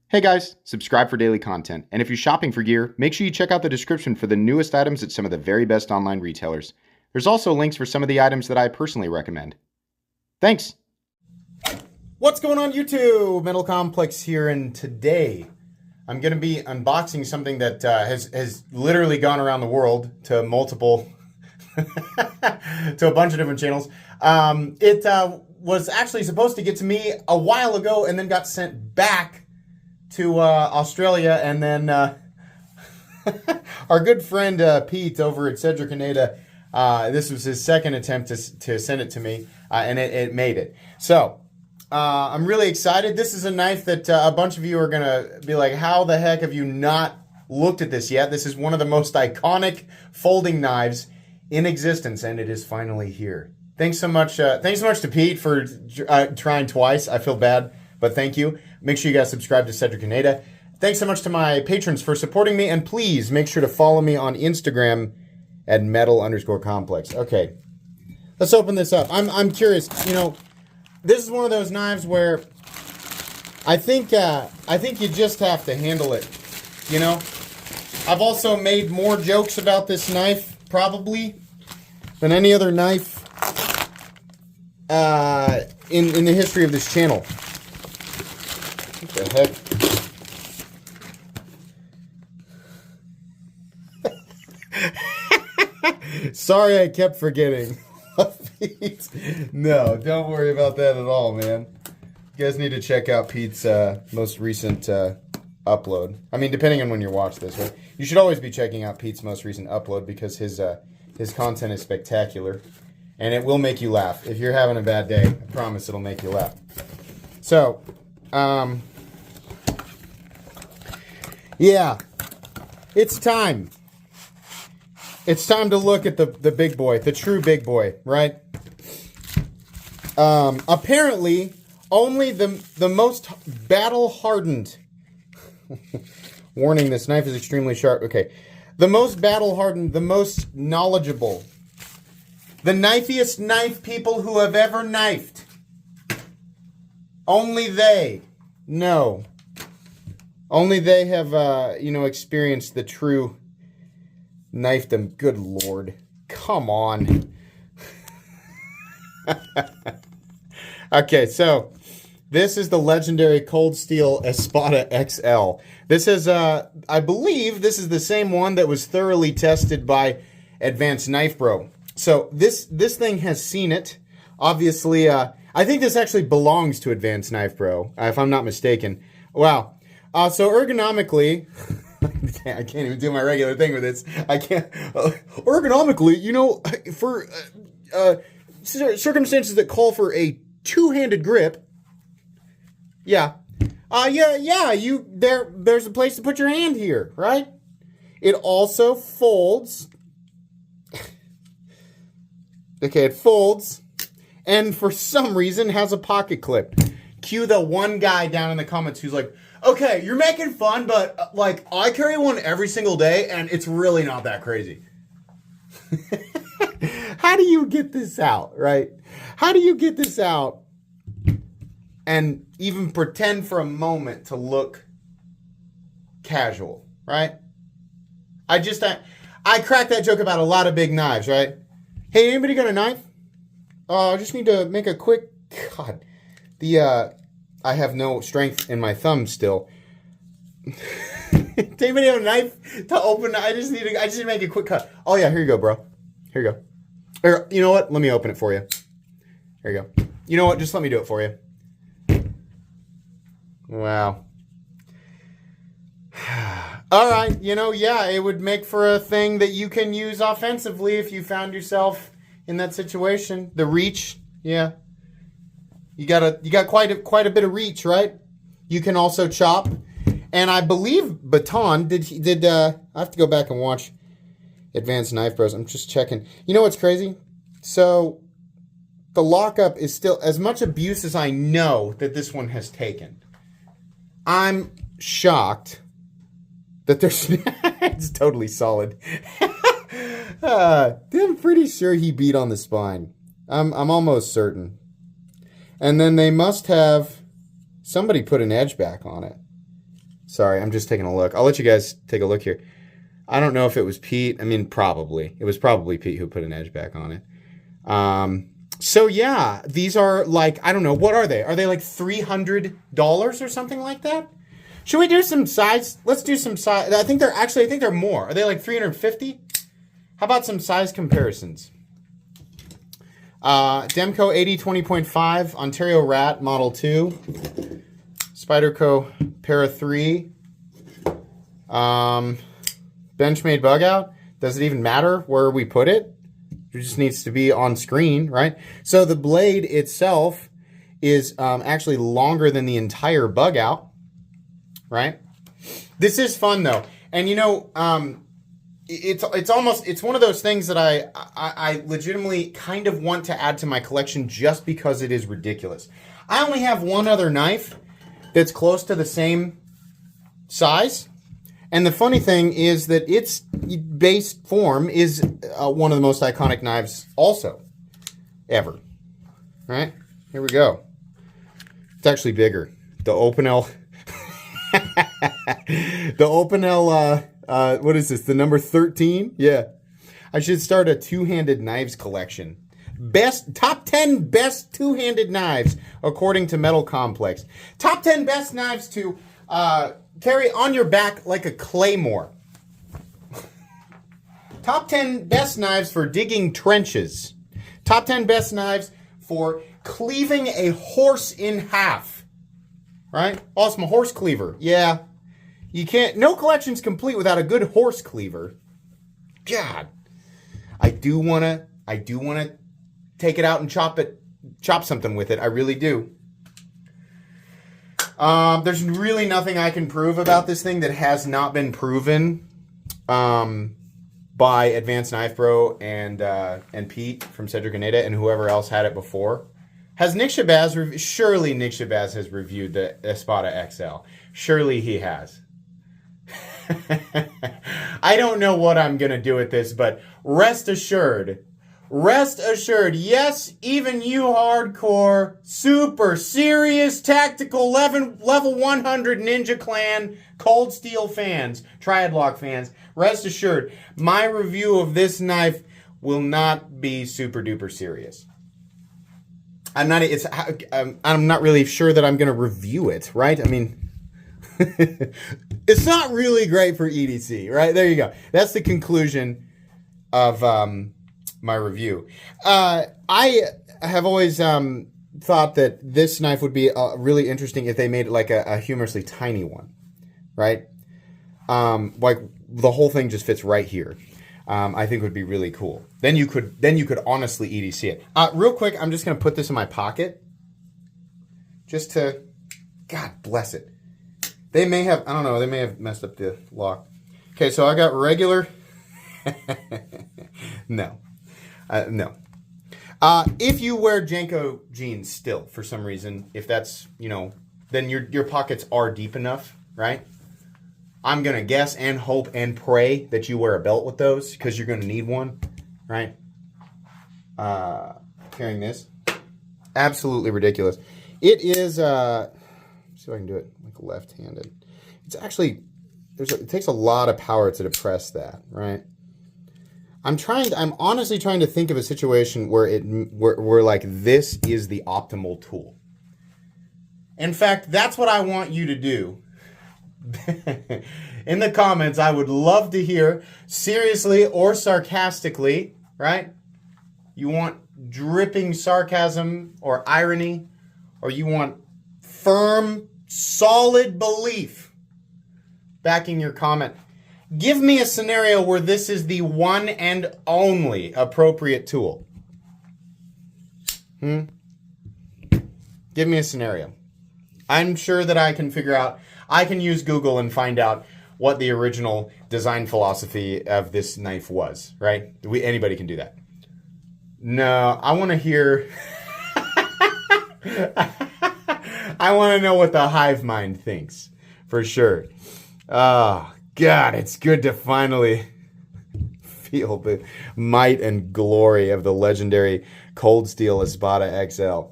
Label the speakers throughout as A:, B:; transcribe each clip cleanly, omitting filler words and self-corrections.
A: Hey guys, subscribe for daily content. And if you're shopping for gear, make sure you check out the description for the newest items at some of the very best online retailers. There's also links for some of the items that I personally recommend. Thanks! What's going on YouTube? Metal Complex here, and today I'm going to be unboxing something that has literally gone around the world to multiple, to a bunch of different channels. It was actually supposed to get to me a while ago and then got sent back to Australia, and then our good friend Pete over at Cedric Canada, this was his second attempt to send it to me, and it made it. So I'm really excited. This is a knife that a bunch of you are going to be like, how the heck have you not looked at this yet? This is one of the most iconic folding knives in existence, and it is finally here. Thanks so much to Pete for trying twice. I feel bad, but thank you. Make sure you guys subscribe to Cedric Canada. Thanks so much to my patrons for supporting me, and please make sure to follow me on Instagram at metal_complex. Okay, let's open this up. I'm curious. You know, this is one of those knives where I think you just have to handle it. You know, I've also made more jokes about this knife probably than any other knife in the history of this channel. What the heck? Sorry, I kept forgetting. No, don't worry about that at all, man. You guys need to check out Pete's most recent upload. I mean, depending on when you watch this, right? You should always be checking out Pete's most recent upload because his content is spectacular, and it will make you laugh. If you're having a bad day, I promise it'll make you laugh. So, yeah, it's time. It's time to look at the big boy, the true big boy, right? Apparently, only the most battle-hardened... Warning, this knife is extremely sharp. Okay. The most battle-hardened, the most knowledgeable, the knifiest knife people who have ever knifed. Only they know. Only they have, experienced the true knifedom. Good Lord. Come on. Okay, so this is the legendary Cold Steel Espada XL. This is, I believe this is the same one that was thoroughly tested by Advanced Knife Bro. So this thing has seen it. Obviously, I think this actually belongs to Advanced Knife Bro, if I'm not mistaken. Wow. So ergonomically, I can't even do my regular thing with this. I can't. Ergonomically, you know, for circumstances that call for a two-handed grip, yeah. There's a place to put your hand here, right? It also folds. Okay, it folds, and for some reason has a pocket clip. Cue the one guy down in the comments who's like, okay, you're making fun, but like I carry one every single day, and it's really not that crazy. How do you get this out, right? How do you get this out and even pretend for a moment to look casual, right? I crack that joke about a lot of big knives, right? Hey, anybody got a knife? I just need to make a quick... God, I have no strength in my thumb still. Does anybody have a knife to open? I just need to make a quick cut. Oh yeah, here you go, bro. Here you go. Here, you know what? Let me open it for you. Here you go. You know what? Just let me do it for you. Wow. All right, yeah, it would make for a thing that you can use offensively if you found yourself in that situation. The reach, yeah. You got quite a bit of reach, right? You can also chop. And I believe Baton I have to go back and watch Advanced Knife Bros. I'm just checking. You know what's crazy? So the lockup is still as much abuse as I know that this one has taken. I'm shocked that there's... It's totally solid. I'm pretty sure he beat on the spine. I'm almost certain. And then they must have... Somebody put an edge back on it. Sorry, I'm just taking a look. I'll let you guys take a look here. I don't know if it was Pete. I mean, probably. It was probably Pete who put an edge back on it. So yeah, these are like, I don't know, what are they? Are they like $300 or something like that? Should we do some size? Let's do some size. I think they're more. Are they like 350? How about some size comparisons? Demco 8020.5, Ontario Rat Model 2, Spyderco Para 3, Benchmade Bug Out. Does it even matter where we put it? It just needs to be on screen, right? So the blade itself is actually longer than the entire Bug Out, right? This is fun though, and you know, it's one of those things that I legitimately kind of want to add to my collection just because it is ridiculous. I only have one other knife that's close to the same size. And the funny thing is that its base form is one of the most iconic knives also ever. Right? Here we go. It's actually bigger. The Opinel. The Opinel, what is this? The number 13? Yeah. I should start a two-handed knives collection. Top 10 best two-handed knives according to Metal Complex. Top 10 best knives to carry on your back like a claymore. Top 10 best knives for digging trenches. Top 10 best knives for cleaving a horse in half. Right? Awesome, a horse cleaver. Yeah. You can't, no collection's complete without a good horse cleaver. God. I do want to take it out and chop something with it. I really do. There's really nothing I can prove about this thing that has not been proven by Advanced Knife Bro and Pete from Cedric Aneda and whoever else had it before. Has Nick Shabazz, surely Nick Shabazz has reviewed the Espada XL. Surely he has. I don't know what I'm going to do with this, but rest assured, yes, even you hardcore, super serious tactical level 100 Ninja Clan Cold Steel fans, Triadlock fans, rest assured, my review of this knife will not be super duper serious. I'm not really sure that I'm going to review it, right? I mean, it's not really great for EDC, right? There you go. That's the conclusion of my review. I have always thought that this knife would be really interesting if they made it like a humorously tiny one, right? Like the whole thing just fits right here. I think would be really cool. Then you could honestly EDC it. Real quick, I'm just gonna put this in my pocket, just to, God bless it. They may have, I don't know, they may have messed up the lock. Okay, so I got regular. No. No. If you wear Janko jeans still, for some reason, if that's, you know, then your pockets are deep enough, right? I'm going to guess and hope and pray that you wear a belt with those because you're going to need one, right? Carrying this. Absolutely ridiculous. It is, let's see if I can do it like left-handed. It's actually, it takes a lot of power to depress that, right? I'm honestly trying to think of a situation where like this is the optimal tool. In fact, that's what I want you to do. In the comments, I would love to hear, seriously or sarcastically, right? You want dripping sarcasm or irony, or you want firm, solid belief backing your comment. Give me a scenario where this is the one and only appropriate tool. Give me a scenario. I'm sure that I can figure out, I can use Google and find out what the original design philosophy of this knife was, right? Anybody can do that. No, I want to hear, I want to know what the hive mind thinks, for sure. Oh, God, it's good to finally feel the might and glory of the legendary Cold Steel Espada XL.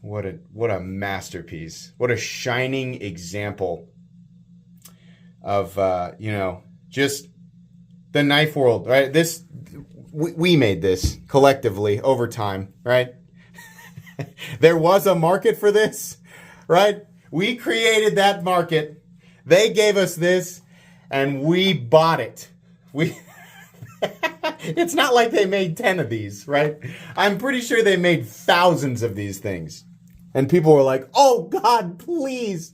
A: What a masterpiece. What a shining example of, just the knife world, right? We made this collectively over time, right? There was a market for this, right? We created that market. They gave us this and we bought it. It's not like they made 10 of these, right? I'm pretty sure they made thousands of these things. And people were like, oh God, please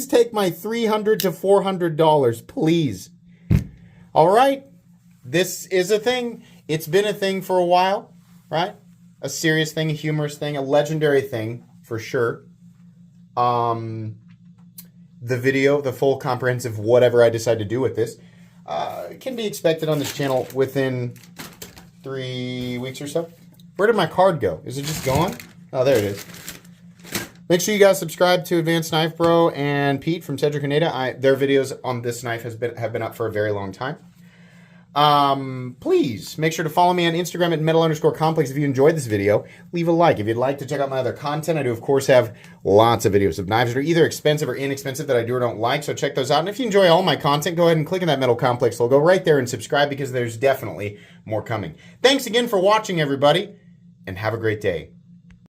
A: take my $300 to $400, please. All right. This is a thing. It's been a thing for a while, right? A serious thing, a humorous thing, a legendary thing for sure. The video, the full comprehensive whatever I decide to do with this, can be expected on this channel within 3 weeks or so. Where did my card go? Is it just gone? Oh, there it is. Make sure you guys subscribe to Advanced Knife Bro and Pete from Cedric Caneda. Their videos on this knife have been up for a very long time. Please make sure to follow me on Instagram at metal_complex if you enjoyed this video. Leave a like. If you'd like to check out my other content, I do, of course, have lots of videos of knives that are either expensive or inexpensive that I do or don't like, so check those out. And if you enjoy all my content, go ahead and click on that Metal Complex logo right there and subscribe because there's definitely more coming. Thanks again for watching, everybody, and have a great day.